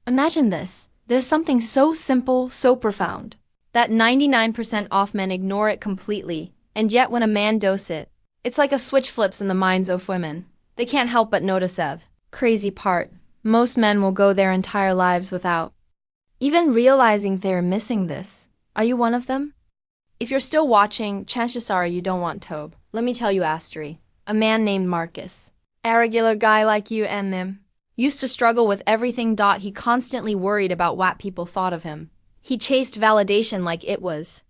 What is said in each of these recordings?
Imagine this. There's something so simple, so profound, that 99% off men ignore it completely, and yet when a man does it, it's like a switch flips in the minds of women. They can't help but notice Ev. Crazy part. Most men will go their entire lives without even realizing they're missing this. Are you one of them? If you're still watching, chances are you don't want Tobe. Let me tell you Astri. A man named Marcus. A regular guy like you and them. Used to struggle with everything. He constantly worried about what people thought of him. He chased validation like it was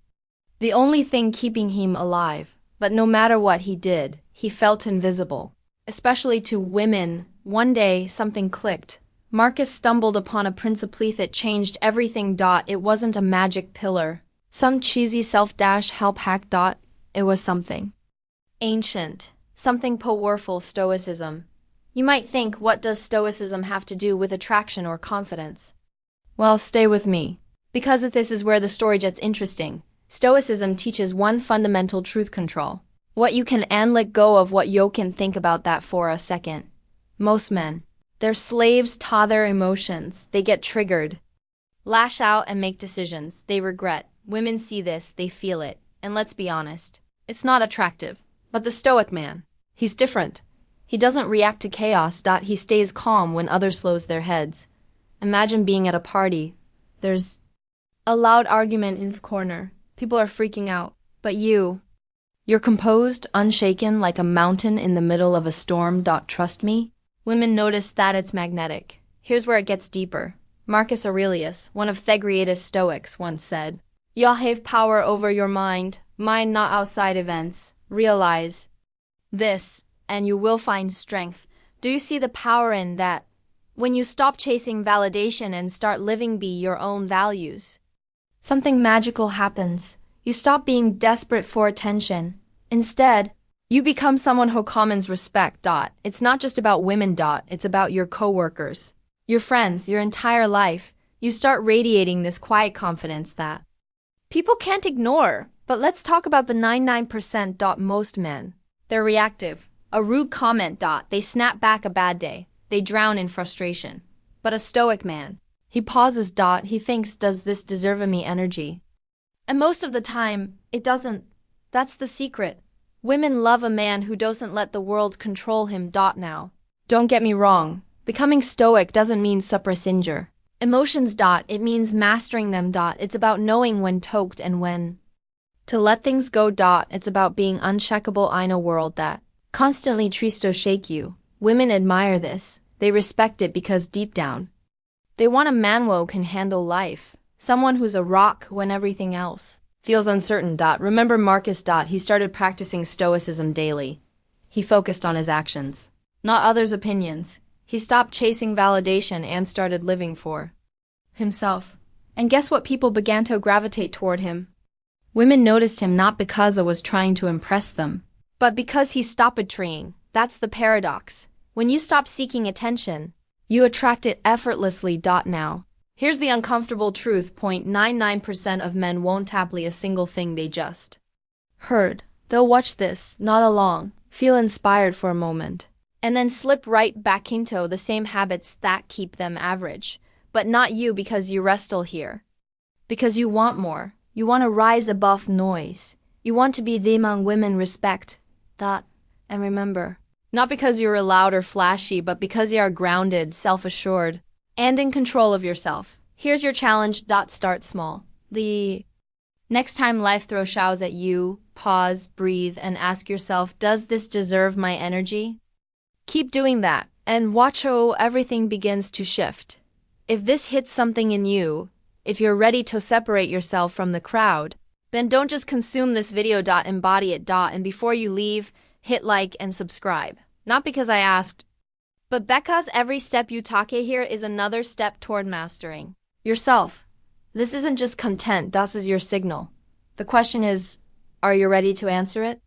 the only thing keeping him alive. But no matter what he did, he felt invisible. Especially to women. One day, something clicked. Marcus stumbled upon a principle that changed everything. It wasn't a magic pillar. Some cheesy self-help hack. It was something ancient. Something powerful. Stoicism. You might think, what does Stoicism have to do with attraction or confidence? Well, stay with me. Because this is where the story gets interesting. Stoicism teaches one fundamental truth: control. What you can and let go of what you can. Think about that for a second. Most men, they're slaves to their emotions. They get triggered, lash out and make decisions they regret. Women see this, they feel it, and let's be honest, it's not attractive. But the Stoic man, he's different. He doesn't react to chaos. He stays calm when others lose their heads. Imagine being at a party. There's a loud argument in the corner. People are freaking out. But you're composed, unshaken, like a mountain in the middle of a storm. Trust me. Women notice that it's magnetic. Here's where it gets deeper. Marcus Aurelius, one of the greatest Stoics, once said, "You have power over your mind not outside events. Realize this, and you will find strength." Do you see the power in that? When you stop chasing validation and start living by your own values, something magical happens. You stop being desperate for attention. Instead, you become someone who commands respect. It's not just about women. It's about your coworkers, your friends, your entire life. You start radiating this quiet confidence that people can't ignore. But let's talk about the 99%. Most men, they're reactive. A rude comment. They snap back. A bad day, they drown in frustration. But a Stoic man, he pauses. He thinks, does this deserve me energy? And most of the time, it doesn't. That's the secret. Women love a man who doesn't let the world control him. Now, don't get me wrong. Becoming Stoic doesn't mean suppressing your emotions. It means mastering them. It's about knowing when to and when to let things go. It's about being uncheckable in a world that constantly tries to shake you. Women admire this. They respect it because deep down, they want a man who can handle life. Someone who's a rock when everything else feels uncertain. Remember Marcus. He started practicing Stoicism daily. He focused on his actions, not others' opinions. He stopped chasing validation and started living for himself. And guess what? People began to gravitate toward him. Women noticed him not because he was trying to impress them, but because he stopped betraying. That's the paradox. When you stop seeking attention, you attract it effortlessly. Now, here's the uncomfortable truth: 0.99% of men won't tackle a single thing they just heard. They'll watch this, nod along, feel inspired for a moment, and then slip right back into the same habits that keep them average. But not you, because you wrestle here. Because you want more. You want to rise above noise. You want to be the among women respect. And remember, not because you're loud or flashy, but because you are grounded, self-assured, and in control of yourself. Here's your challenge. Start small. The next time life throws showers at you, pause, breathe, and ask yourself, does this deserve my energy? Keep doing that, and watch how everything begins to shift. If this hits something in you, if you're ready to separate yourself from the crowd, then don't just consume this video. Embody it. And before you leave, hit like and subscribe. Not because I asked, but because every step you take here is another step toward mastering yourself. This isn't just content. This is your signal. The question is, are you ready to answer it?